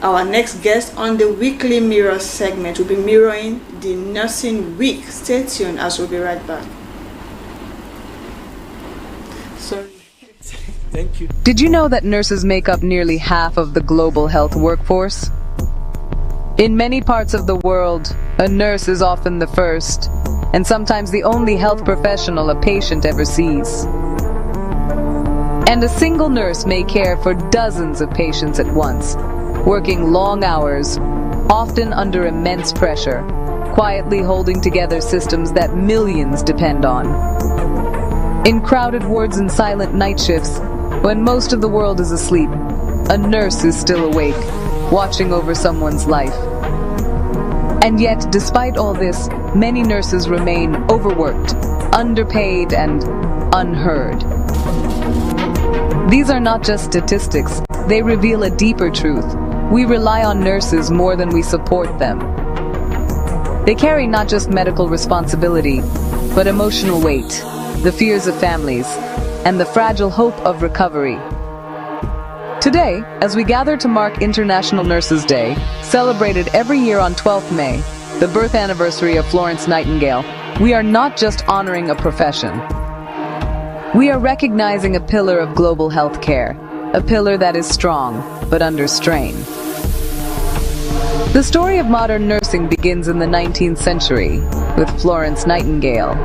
Our next guest on the Weekly Mirror segment will be mirroring the Nursing Week. Stay tuned as we'll be right back. Sorry. Thank you. Did you know that nurses make up nearly half of the global health workforce? In many parts of the world, a nurse is often the first, and sometimes the only health professional a patient ever sees. And a single nurse may care for dozens of patients at once, working long hours, often under immense pressure, quietly holding together systems that millions depend on. In crowded wards and silent night shifts, when most of the world is asleep, a nurse is still awake, watching over someone's life. And yet, despite all this, many nurses remain overworked, underpaid, and unheard. These are not just statistics, they reveal a deeper truth. We rely on nurses more than we support them. They carry not just medical responsibility, but emotional weight, the fears of families, and the fragile hope of recovery. Today, as we gather to mark International Nurses' Day, celebrated every year on 12th May, the birth anniversary of Florence Nightingale, we are not just honoring a profession. We are recognizing a pillar of global health care, a pillar that is strong, but under strain. The story of modern nursing begins in the 19th century, with Florence Nightingale.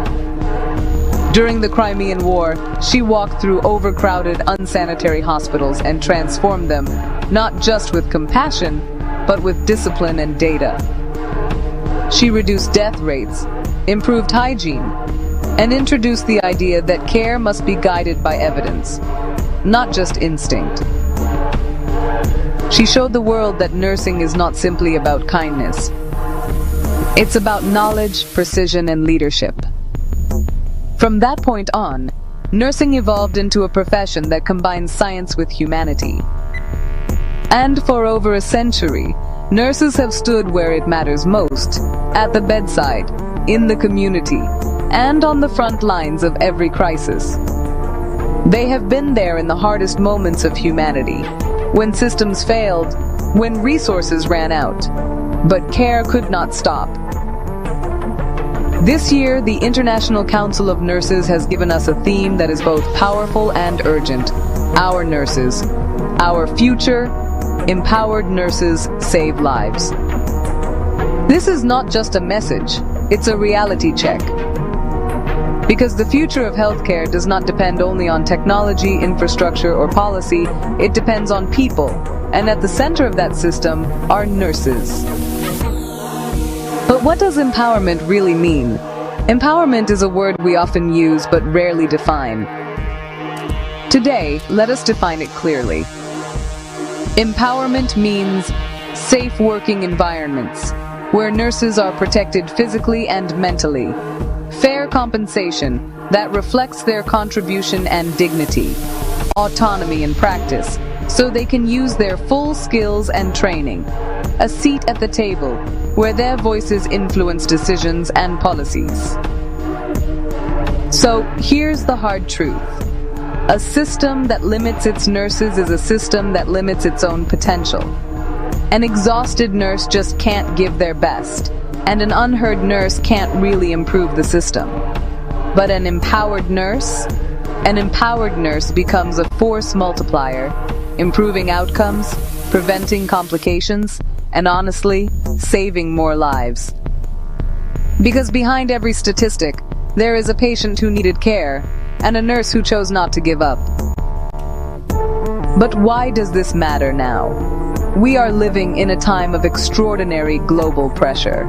During the Crimean War, she walked through overcrowded, unsanitary hospitals and transformed them, not just with compassion, but with discipline and data. She reduced death rates, improved hygiene, and introduced the idea that care must be guided by evidence, not just instinct. She showed the world that nursing is not simply about kindness. It's about knowledge, precision, and leadership. From that point on, nursing evolved into a profession that combines science with humanity. And for over a century, nurses have stood where it matters most, at the bedside, in the community, and on the front lines of every crisis. They have been there in the hardest moments of humanity, when systems failed, when resources ran out, but care could not stop. This year, the International Council of Nurses has given us a theme that is both powerful and urgent. Our nurses. Our future. Empowered nurses save lives. This is not just a message, it's a reality check. Because the future of healthcare does not depend only on technology, infrastructure, or policy, it depends on people, and at the center of that system are nurses. But what does empowerment really mean? Empowerment is a word we often use but rarely define. Today, let us define it clearly. Empowerment means safe working environments, where nurses are protected physically and mentally. Fair compensation that reflects their contribution and dignity. Autonomy in practice, so they can use their full skills and training. A seat at the table, where their voices influence decisions and policies. So, here's the hard truth. A system that limits its nurses is a system that limits its own potential. An exhausted nurse just can't give their best, and an unheard nurse can't really improve the system. But an empowered nurse becomes a force multiplier, improving outcomes, preventing complications, and honestly, saving more lives. Because behind every statistic, there is a patient who needed care, and a nurse who chose not to give up. But why does this matter now? We are living in a time of extraordinary global pressure.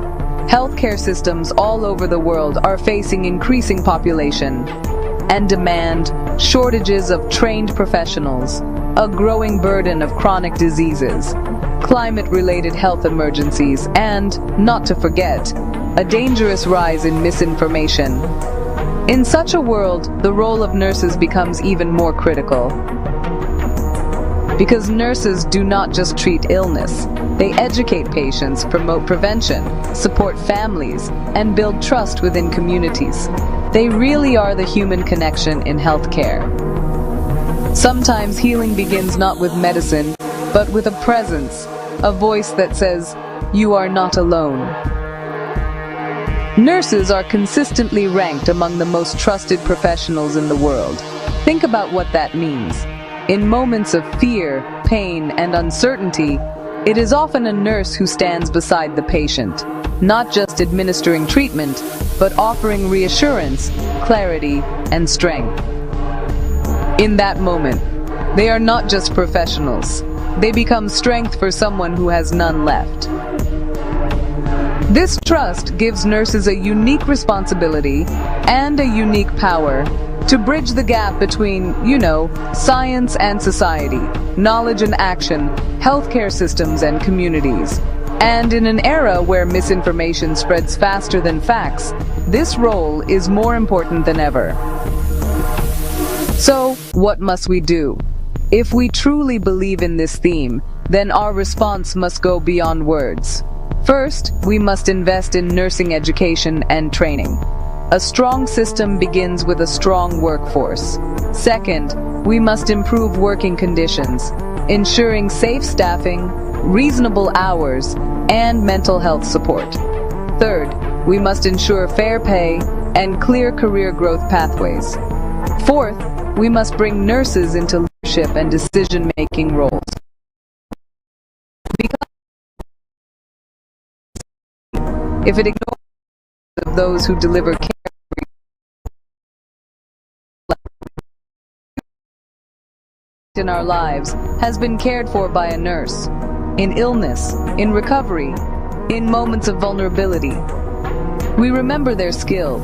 Healthcare systems all over the world are facing increasing population and demand, shortages of trained professionals, a growing burden of chronic diseases, climate-related health emergencies, and, not to forget, a dangerous rise in misinformation. In such a world, the role of nurses becomes even more critical. Because nurses do not just treat illness, they educate patients, promote prevention, support families, and build trust within communities. They really are the human connection in healthcare. Sometimes healing begins not with medicine, but with a presence, a voice that says, "You are not alone." Nurses are consistently ranked among the most trusted professionals in the world. Think about what that means. In moments of fear, pain, and uncertainty, it is often a nurse who stands beside the patient, not just administering treatment, but offering reassurance, clarity, and strength. In that moment, they are not just professionals. They become strength for someone who has none left. This trust gives nurses a unique responsibility and a unique power to bridge the gap between, science and society, knowledge and action, healthcare systems and communities. And in an era where misinformation spreads faster than facts, this role is more important than ever. So, what must we do? If we truly believe in this theme, then our response must go beyond words. First, we must invest in nursing education and training. A strong system begins with a strong workforce. Second, we must improve working conditions, ensuring safe staffing, reasonable hours, and mental health support. Third, we must ensure fair pay and clear career growth pathways. Fourth, we must bring nurses into leadership and decision-making roles. Because if it ignores those who deliver care in our lives has been cared for by a nurse, in illness, in recovery, in moments of vulnerability. We remember their skill,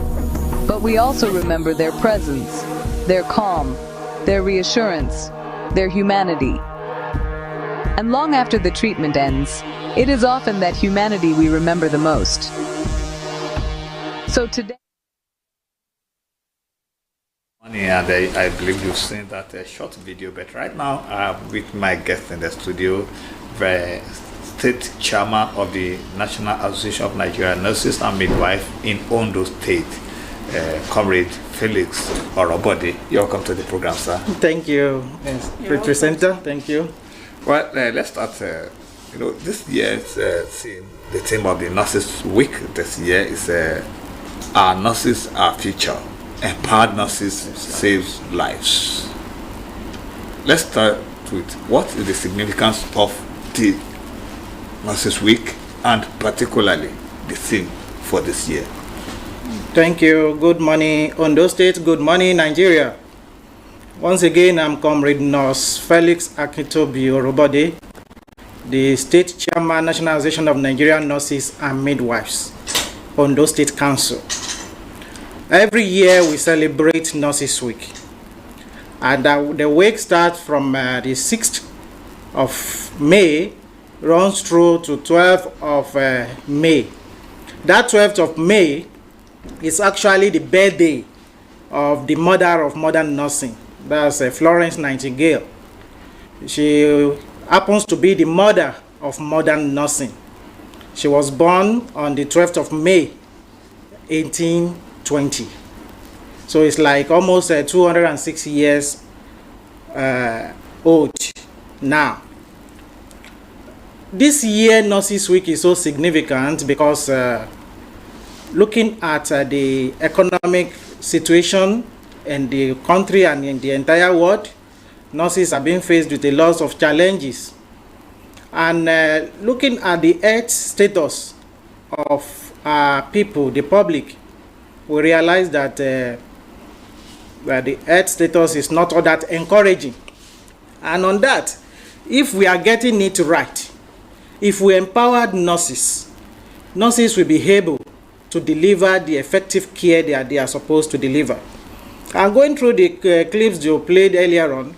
but we also remember their presence, their calm, their reassurance, their humanity. And long after the treatment ends, it is often that humanity we remember the most. So today, and I believe you've seen that short video, but right now I'm with my guest in the studio, the state chairman of the National Association of Nigerian Nurses and Midwives in Ondo State, Comrade Felix Orobode. You're welcome to the program, sir. Thank you, presenter. Thank you. Well, let's start. This year's theme, the theme of the Nurses Week this year is "Our Nurses, Our Future. Empowered Nurses Saves Lives." Let's start with what is the significance of the Nurses Week and particularly the theme for this year. Thank you. Good morning, Ondo State. Good morning, Nigeria. Once again, I'm Comrade Nurse Felix Akintobi Orobode, the State Chairman, National Association of Nigerian Nurses and Midwives, Ondo State Council. Every year we celebrate Nurses Week, and the week starts from the 6th of May, runs through to 12th of May. That 12th of May is actually the birthday of the mother of modern nursing. That's Florence Nightingale. She happens to be the mother of modern nursing. She was born on the 12th of May, 1820. So it's like almost 206 years old now. This year, Nurses Week is so significant because looking at the economic situation in the country and in the entire world, nurses are being faced with a lot of challenges. And looking at the health status of people, the public, we realize that the health status is not all that encouraging. And on that, if we are getting it right, if we empowered nurses, nurses will be able to deliver the effective care that they are supposed to deliver. And going through the clips you played earlier on,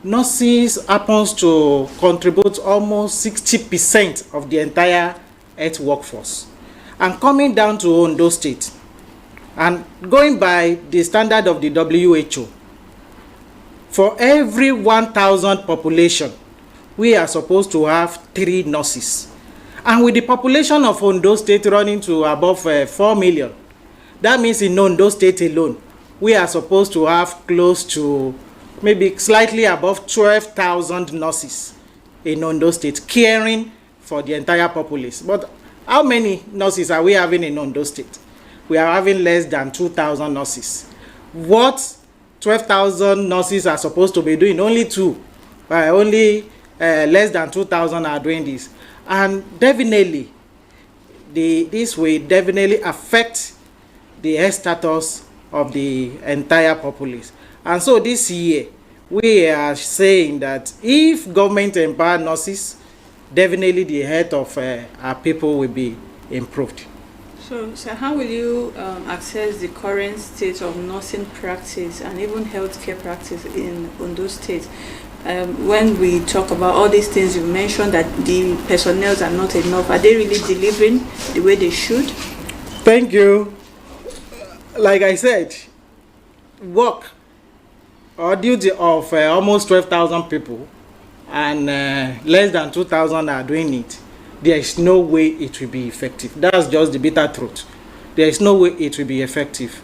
nurses happens to contribute almost 60% of the entire health workforce. And coming down to Ondo State, and going by the standard of the WHO, for every 1,000 population, we are supposed to have 3 nurses. And with the population of Ondo State running to above 4 million, that means in Ondo State alone, we are supposed to have close to maybe slightly above 12,000 nurses in Ondo State, caring for the entire populace. But how many nurses are we having in Ondo State? We are having less than 2,000 nurses. What 12,000 nurses are supposed to be doing? Only less than 2,000 are doing this. And definitely, this will definitely affect the health status of the entire populace. And so this year, we are saying that if government empower nurses, definitely the health of our people will be improved. So how will you assess the current state of nursing practice and even healthcare practice in Ondo State? When we talk about all these things you mentioned, that the personnel are not enough, are they really delivering the way they should? Thank you. Like I said, work or duty of almost 12,000 people and less than 2,000 are doing it. There is no way it will be effective. That's just the bitter truth. There is no way it will be effective.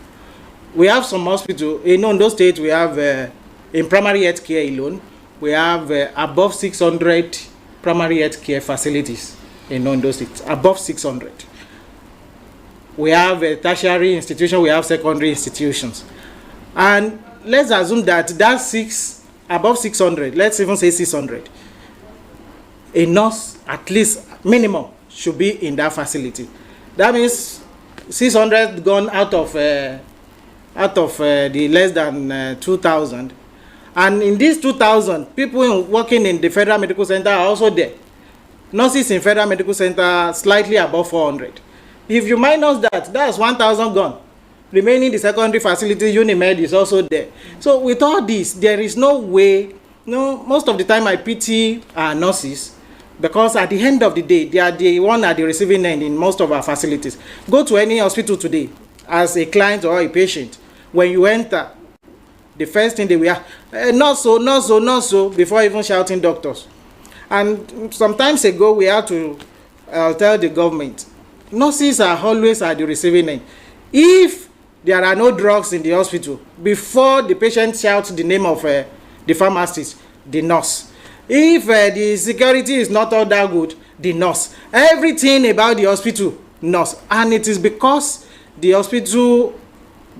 We have some hospitals in Ondo State. We have in primary health care alone, we have above 600 primary health care facilities in Ondo State. Above 600. We have a tertiary institution. We have secondary institutions, and let's assume that above 600. Let's even say 600. A nurse, at least minimum, should be in that facility. That means 600 gone out of the less than 2,000. And in these 2,000, people working in the Federal Medical Center are also there. Nurses in Federal Medical Center slightly above 400. If you minus that, that's 1,000 gone. Remaining the secondary facility, Unimed is also there. So with all this, there is no way. Most of the time I pity our nurses, because at the end of the day, they are the one at the receiving end in most of our facilities. Go to any hospital today as a client or a patient. When you enter, the first thing they will ask, not so, before even shouting doctors. And some times ago, we had to tell the government, nurses are always at the receiving end. If there are no drugs in the hospital, before the patient shouts the name of the pharmacist, the nurse. If the security is not all that good, the nurse. Everything about the hospital, nurse. And it is because the hospital,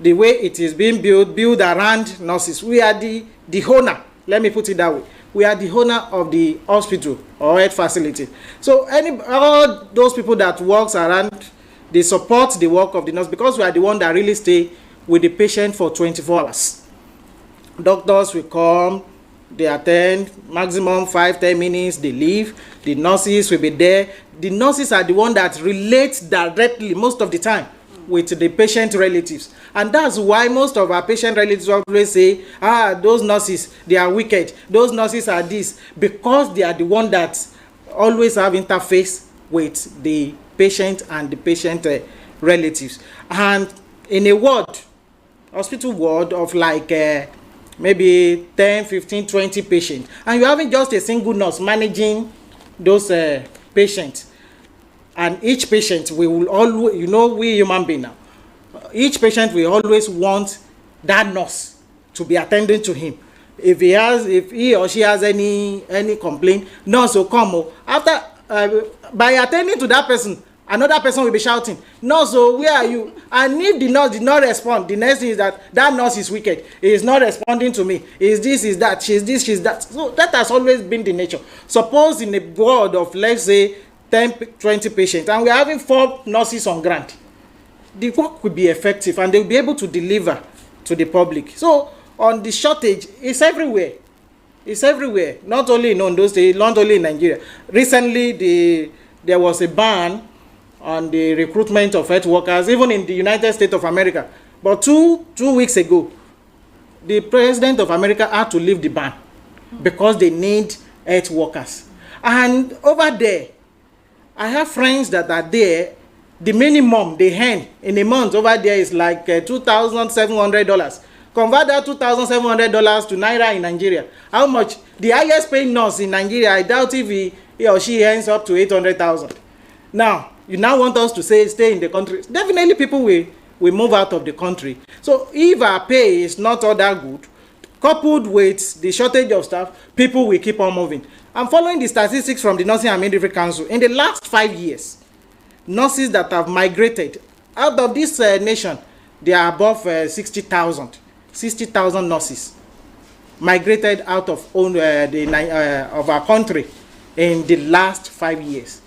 the way it is being built around nurses. We are the owner. Let me put it that way. We are the owner of the hospital or health facility. So all those people that works around, they support the work of the nurse, because we are the one that really stay with the patient for 24 hours. Doctors will come, they attend, maximum 5-10 minutes, they leave. The nurses will be there. The nurses are the one that relate directly most of the time with the patient relatives. And that's why most of our patient relatives always say, those nurses, they are wicked. Those nurses are this, because they are the one that always have interface with the patient and the patient relatives. And in a ward, hospital ward of like maybe 10, 15, 20 patients, and you're having just a single nurse managing those patients, and each patient, we will always, we human beings now, each patient will always want that nurse to be attending to him. If he or she has any complaint, nurse will come. After by attending to that person, another person will be shouting, "Nurse, where are you?" And if the nurse did not respond, the next thing is that nurse is wicked. He is not responding to me. Is this, is that, she's this, she's that. So that has always been the nature. Suppose in a ward of, let's say, 10, 20 patients, and we're having 4 nurses on ground, the work will be effective and they'll be able to deliver to the public. So on the shortage, it's everywhere. It's everywhere, not only in Ondo State, not only in Nigeria. Recently, there was a ban on the recruitment of health workers, even in the United States of America. But two weeks ago, the President of America had to lift the ban because they need health workers. And over there, I have friends that are there. The minimum they earn in a month over there is like $2,700. Convert that $2,700 to Naira in Nigeria. How much? The highest paying nurse in Nigeria, I doubt if he or she earns up to 800,000. Now, you now want us to say stay in the country. Definitely people will move out of the country. So if our pay is not all that good, coupled with the shortage of staff, people will keep on moving. I'm following the statistics from the Nursing and Midwifery Council. In the last 5 years, nurses that have migrated out of this nation, they are above 60,000. 60,000 nurses migrated out of our country in the last 5 years.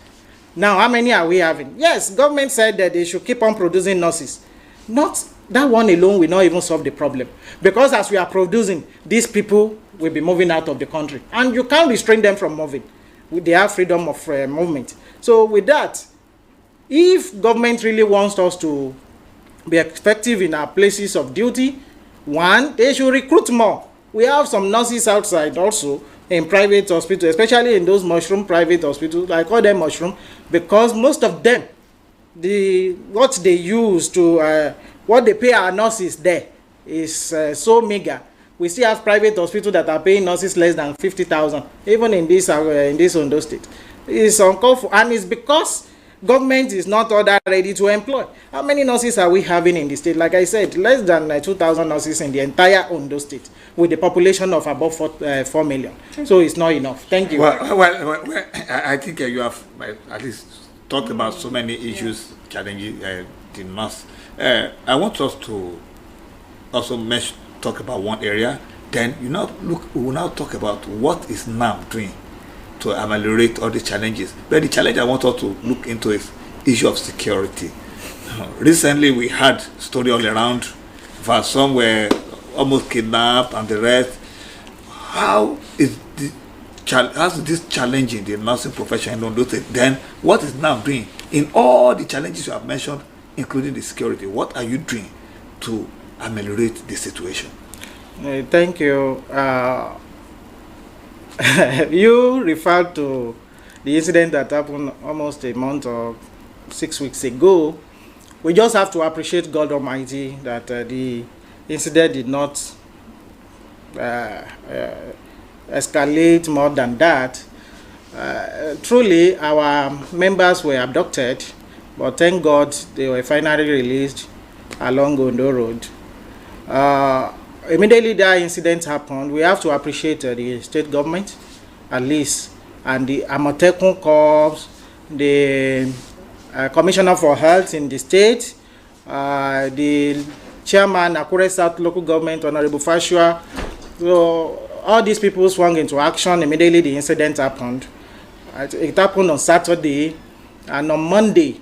Now, how many are we having? Yes, government said that they should keep on producing nurses. Not that one alone will not even solve the problem. Because as we are producing, these people will be moving out of the country. And you can't restrain them from moving. They have freedom of movement. So with that, if government really wants us to be effective in our places of duty, one, they should recruit more. We have some nurses outside also in private hospitals, especially in those mushroom private hospitals. I call them mushroom because most of them, what they use to, what they pay our nurses there is so meager. We still have private hospitals that are paying nurses less than 50,000, even in this Ondo state. It's uncalled for, and it's because government is not all that ready to employ. How many nurses are we having in the state? Like I said, less than 2,000 nurses in the entire Ondo state, with a population of above 4 million. So it's not enough. Thank you. Well, I think you have at least talked about so many issues challenging the nurse. I want us to also talk about one area. Then we will now talk about what is NANNM doing to ameliorate all the challenges. But the challenge I want us to look into is issue of security. Recently, we had story all around, for some were almost kidnapped and the rest. How is this challenging the nursing profession in Ondo State? Then, what is NANNM doing in all the challenges you have mentioned, including the security? What are you doing to ameliorate the situation? Thank you. You referred to the incident that happened almost a month or 6 weeks ago. We just have to appreciate God Almighty that the incident did not escalate more than that. Truly, our members were abducted, but thank God they were finally released along Ondo Road. Immediately that incident happened, we have to appreciate the state government, at least, and the Amotekun Corps, the Commissioner for Health in the state, the Chairman, Akure South Local Government, Honorable Fashua. So all these people swung into action immediately the incident happened. It happened on Saturday, and on Monday,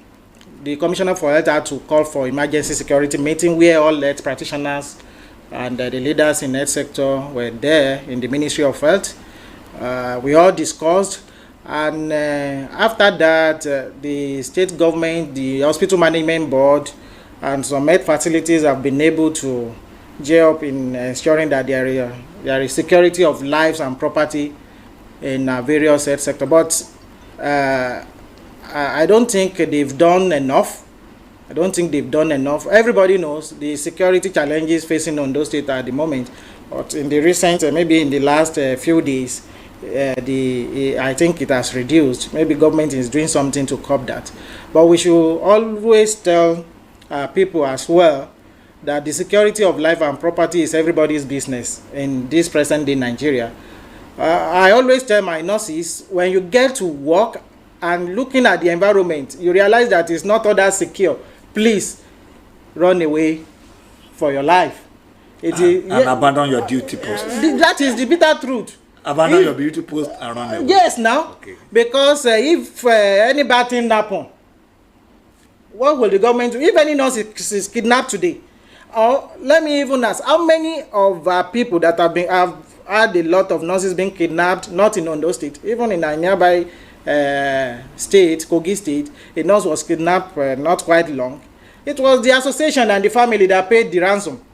the Commissioner for Health had to call for emergency security meeting where all health practitioners and the leaders in the health sector were there in the Ministry of Health. We all discussed, and after that, the state government, the hospital management board, and some health facilities have been able to gear up in ensuring that there is security of lives and property in various health sectors. But I don't think they've done enough. Everybody knows the security challenges facing Ondo State at the moment. But in the recent, maybe in the last few days, I think it has reduced. Maybe government is doing something to curb that. But we should always tell people as well that the security of life and property is everybody's business in this present day Nigeria. I always tell my nurses, when you get to work and looking at the environment, you realize that it's not all that secure. Please run away for your life. And abandon your duty post. That is the bitter truth. Abandon your duty post and run away. Yes, now. Okay. Because if any bad thing happen, what will the government do? If any nurse is kidnapped today, or let me even ask, how many of our people that have had a lot of nurses being kidnapped, not in Ondo State, even in a nearby state, Kogi State, a nurse was kidnapped not quite long. It was the association and the family that paid the ransom.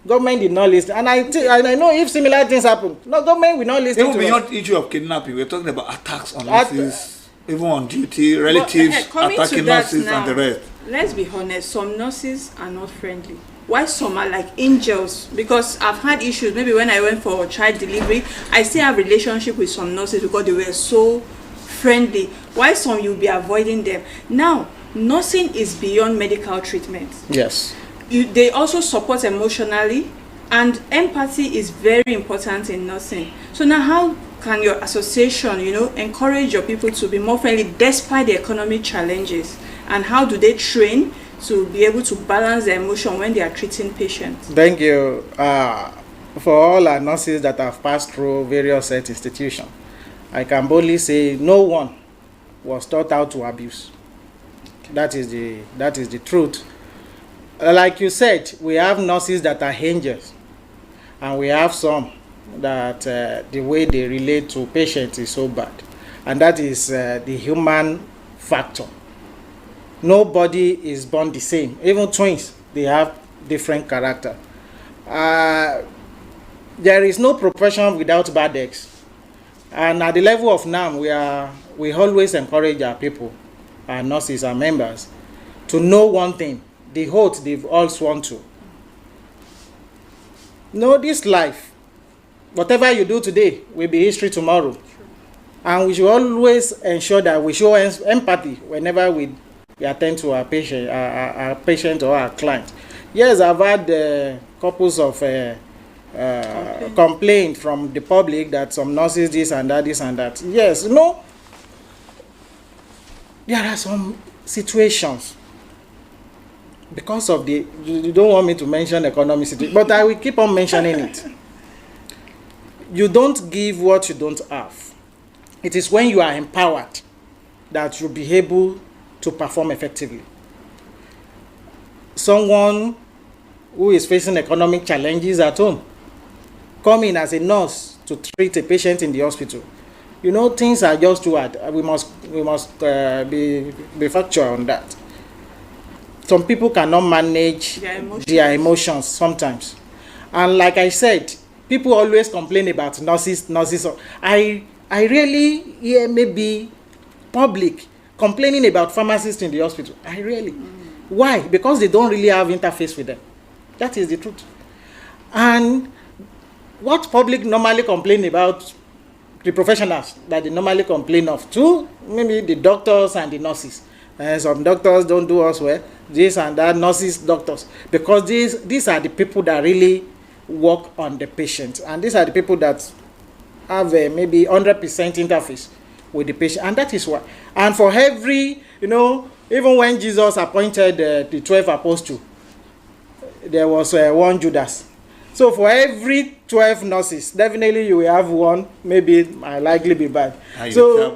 Government did not listen. And I know if similar things happen, no, government will not listen. Even beyond the issue of kidnapping, we're talking about attacks on nurses, even on duty, relatives, attacking nurses now, and the rest. Let's be honest, some nurses are not friendly. Why some are like angels? Because I've had issues, maybe when I went for child delivery, I still have relationship with some nurses because they were so friendly. Why some you'll be avoiding them? Now, nursing is beyond medical treatment. Yes. They also support emotionally, and empathy is very important in nursing. So now can your association, encourage your people to be more friendly despite the economic challenges? And how do they train to be able to balance their emotion when they are treating patients? Thank you. For all our nurses that have passed through various health institutions, I can boldly say no one was taught how to abuse. That is the truth. Like you said, we have nurses that are angels, and we have some that the way they relate to patients is so bad, and that is the human factor. Nobody is born the same. Even twins, they have different character. There is no profession without bad eggs, and at the level of NANNM, we always encourage our people, our nurses, our members, to know one thing: the oath they've all sworn to. Know this life, whatever you do today will be history tomorrow. And we should always ensure that we show empathy whenever we attend to our patient or our client. Yes, I've had couples of complaint from the public that some nurses this and that. Yes, there are some situations because of you don't want me to mention economic situation, but I will keep on mentioning it. You don't give what you don't have. It is when you are empowered that you'll be able to perform effectively. Someone who is facing economic challenges at home, come in as a nurse to treat a patient in the hospital. Things are just too hard. We must be factual on that. Some people cannot manage their emotions sometimes. And like I said, people always complain about nurses. I really hear maybe public complaining about pharmacists in the hospital. Why? Because they don't really have interface with them. That is the truth. And what public normally complain about, the professionals that they normally complain of too, maybe the doctors and the nurses. Some doctors don't do us well, this and that, nurses, doctors. Because these are the people that really work on the patient. And these are the people that have maybe 100% interface with the patient. And that is why. And for every, even when Jesus appointed the 12 apostles, there was one Judas. So for every 12 nurses, definitely you will have one, maybe might likely be bad. So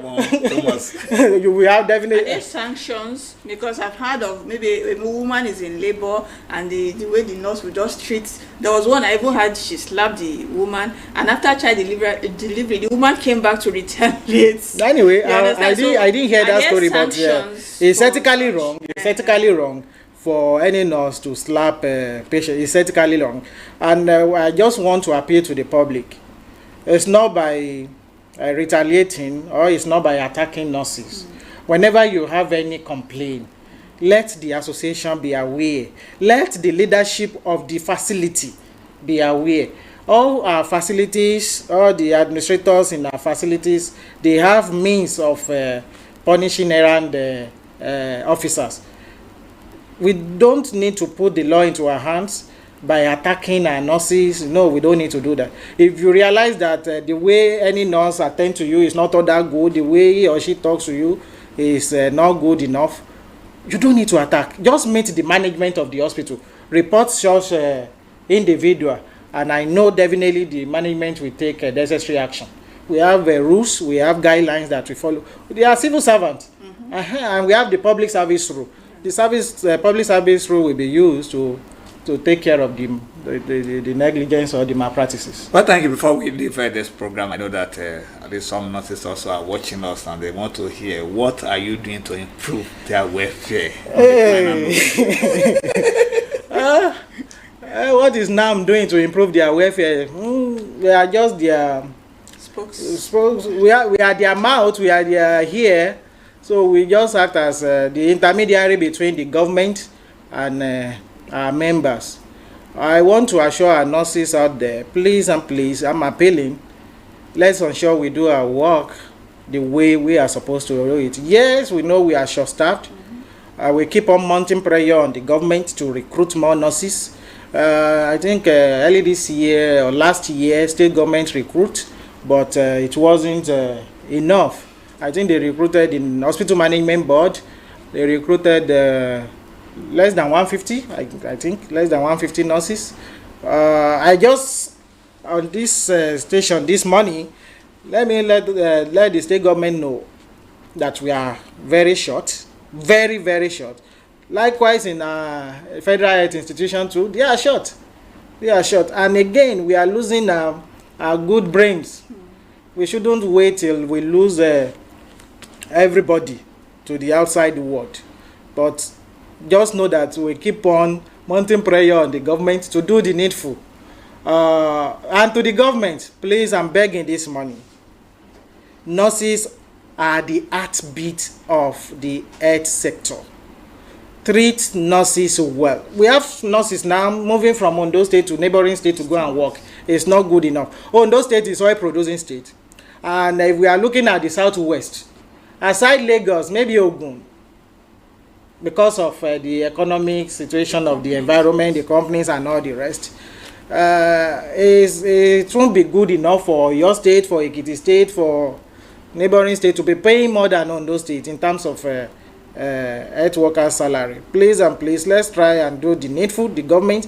you will have definitely. Are there sanctions? Because I've heard of maybe a woman is in labor and the way the nurse will just treat. There was one I even had, she slapped the woman, and after child delivery, the woman came back to retaliate. Anyway, I didn't hear that story, but it's ethically wrong. It's ethically wrong for any nurse to slap a patient. Is ethically wrong. And I just want to appeal to the public. It's not by retaliating, or it's not by attacking nurses. Whenever you have any complaint, let the association be aware. Let the leadership of the facility be aware. All our facilities, all the administrators in our facilities, they have means of punishing errand officers. We don't need to put the law into our hands by attacking our nurses. No, we don't need to do that. If you realize that the way any nurse attends to you is not all that good, the way he or she talks to you is not good enough, you don't need to attack. Just meet the management of the hospital. Report such individual, and I know definitely the management will take necessary action. We have rules, we have guidelines that we follow. They are civil servants, and we have the public service rule. The public service rule will be used to take care of the negligence or the malpractices. But thank you. Before we leave this program, I know that at least some nurses also are watching us and they want to hear, what are you doing to improve their welfare? What is NANNM doing to improve their welfare? We are just their spokes. We are their mouth, we are their ear. So we just act as the intermediary between the government and our members. I want to assure our nurses out there, please and please, I'm appealing, let's ensure we do our work the way we are supposed to do it. Yes, we know we are short-staffed. We keep on mounting pressure on the government to recruit more nurses. I think early this year or last year, state government recruit but it wasn't enough. I think they recruited in hospital management board, they recruited less than 150, I think, less than 150 nurses. I just, on this station this morning, let the state government know that we are very short, very, very short. Likewise, in federal health institution too, they are short. They are short. And again, we are losing our good brains. We shouldn't wait till we lose everybody to the outside world. But just know that we keep on mounting prayer on the government to do the needful. And to the government, please, I'm begging this morning. Nurses are the heartbeat of the health sector. Treat nurses well. We have nurses now moving from Ondo State to neighboring state to go and work. It's not good enough. Ondo State is oil producing state. And if we are looking at the southwest, aside Lagos, maybe Ogun, because of the economic situation of the environment, the companies and all the rest, it won't be good enough for your state, for Ekiti State, for neighboring state to be paying more than Ondo State in terms of health workers' salary. Please and please, let's try and do the needful, the government.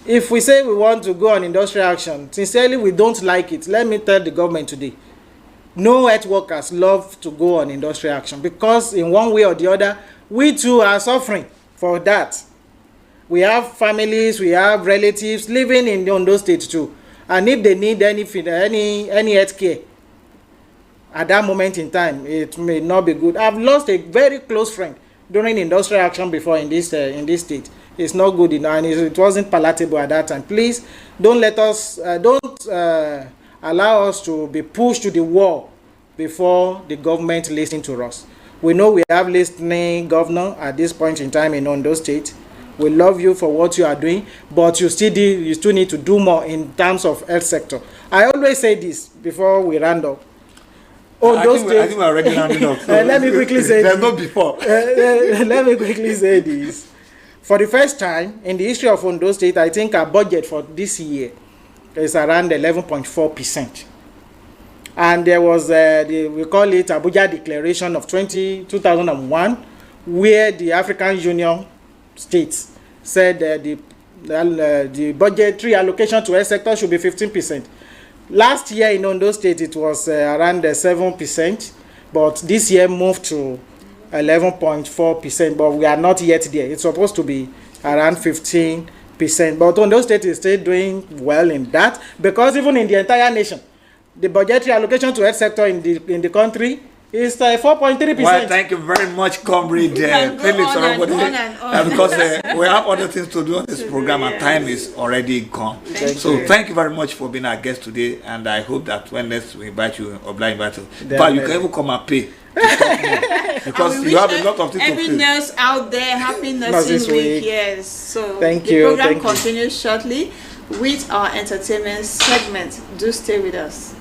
If we say we want to go on industrial action, sincerely we don't like it. Let me tell the government today, no health workers love to go on industrial action because in one way or the other, we too are suffering for that. We have families, we have relatives living in Ondo State too. And if they need any health care, at that moment in time, it may not be good. I've lost a very close friend during industrial action before in this state. It's not good enough, and it wasn't palatable at that time. Please don't let us, allow us to be pushed to the wall before the government listens to us. We know we have listening governor at this point in time in Ondo State. We love you for what you are doing, but you still need to do more in terms of health sector. I always say this before we round up. I think we're already rounding up. So let me quickly say there's no before. Let me quickly say this. For the first time in the history of Ondo State, I think our budget for this year is around 11.4%. And there was, we call it Abuja Declaration of 2001, where the African Union states said the budgetary allocation to health sector should be 15%. Last year in Ondo State, it was around 7%, but this year moved to 11.4%, but we are not yet there. It's supposed to be around 15%, but Ondo State is still doing well in that, because even in the entire nation, the budgetary allocation to health sector in the country is 4.3%. Well, thank you very much, Comrade Felix Orobode, because we have other things to do on this program and time is already gone. Thank you very much for being our guest today, and I hope that when next we invite you, or blind invite you, but you can even come and pay. Because you have a lot of things to every pay. nurse out there, happy nursing week. Yes. So thank the you. program continues shortly with our entertainment segment. Do stay with us.